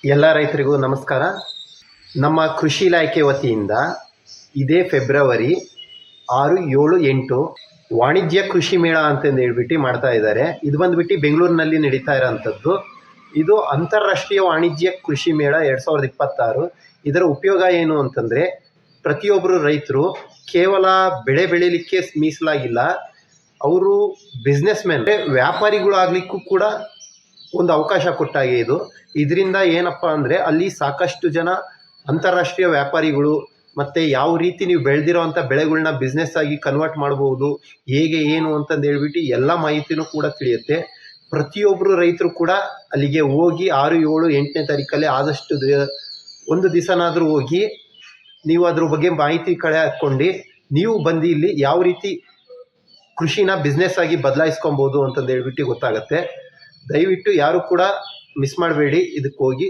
ಎಲ್ಲ ರೈತರಿಗೂ ನಮಸ್ಕಾರ. ನಮ್ಮ ಕೃಷಿ ಇಲಾಖೆ ವತಿಯಿಂದ ಇದೇ ಫೆಬ್ರವರಿ 6, 7, 8 ವಾಣಿಜ್ಯ ಕೃಷಿ ಮೇಳ ಅಂತಂದು ಹೇಳ್ಬಿಟ್ಟು ಮಾಡ್ತಾ ಇದ್ದಾರೆ. ಇದು ಬಂದುಬಿಟ್ಟು ಬೆಂಗಳೂರಿನಲ್ಲಿ ನಡೀತಾ ಇರೋಂಥದ್ದು. ಇದು ಅಂತಾರಾಷ್ಟ್ರೀಯ ವಾಣಿಜ್ಯ ಕೃಷಿ ಮೇಳ 2026. ಇದರ ಉಪಯೋಗ ಏನು ಅಂತಂದರೆ, ಪ್ರತಿಯೊಬ್ಬರು ರೈತರು ಕೇವಲ ಬೆಳೆ ಬೆಳೀಲಿಕ್ಕೆ ಮೀಸಲಾಗಿಲ್ಲ, ಅವರು ಬಿಸ್ನೆಸ್ ಮ್ಯಾನ್ ವ್ಯಾಪಾರಿಗಳು ಆಗಲಿಕ್ಕೂ ಕೂಡ ಒಂದು ಅವಕಾಶ ಕೊಟ್ಟಾಗೆ ಇದರಿಂದ ಏನಪ್ಪ ಅಂದರೆ, ಅಲ್ಲಿ ಸಾಕಷ್ಟು ಜನ ಅಂತಾರಾಷ್ಟ್ರೀಯ ವ್ಯಾಪಾರಿಗಳು ಮತ್ತು ಯಾವ ರೀತಿ ನೀವು ಬೆಳೆದಿರೋವಂಥ ಬೆಳೆಗಳನ್ನ ಬಿಸ್ನೆಸ್ ಆಗಿ ಕನ್ವರ್ಟ್ ಮಾಡ್ಬೋದು, ಹೇಗೆ ಏನು ಅಂತಂದು ಹೇಳ್ಬಿಟ್ಟು ಎಲ್ಲ ಮಾಹಿತಿನೂ ಕೂಡ ತಿಳಿಯುತ್ತೆ. ಪ್ರತಿಯೊಬ್ಬರು ರೈತರು ಕೂಡ ಅಲ್ಲಿಗೆ ಹೋಗಿ 6, 7, 8ನೇ ತಾರೀಕಲ್ಲಿ ಆದಷ್ಟು ಒಂದು ದಿವಸನಾದರೂ ಹೋಗಿ ನೀವು ಅದ್ರ ಬಗ್ಗೆ ಮಾಹಿತಿ ಕಳೆ ಹಾಕ್ಕೊಂಡು ನೀವು ಬಂದು ಇಲ್ಲಿ ಯಾವ ರೀತಿ ಕೃಷಿನ ಬಿಸ್ನೆಸ್ ಆಗಿ ಬದಲಾಯಿಸ್ಕೊಬೋದು ಅಂತಂದು ಹೇಳ್ಬಿಟ್ಟು ಗೊತ್ತಾಗುತ್ತೆ. ದಯವಿಟ್ಟು ಯಾರು ಕೂಡ ಮಿಸ್ ಮಾಡಬೇಡಿ, ಇದಕ್ಕೆ ಹೋಗಿ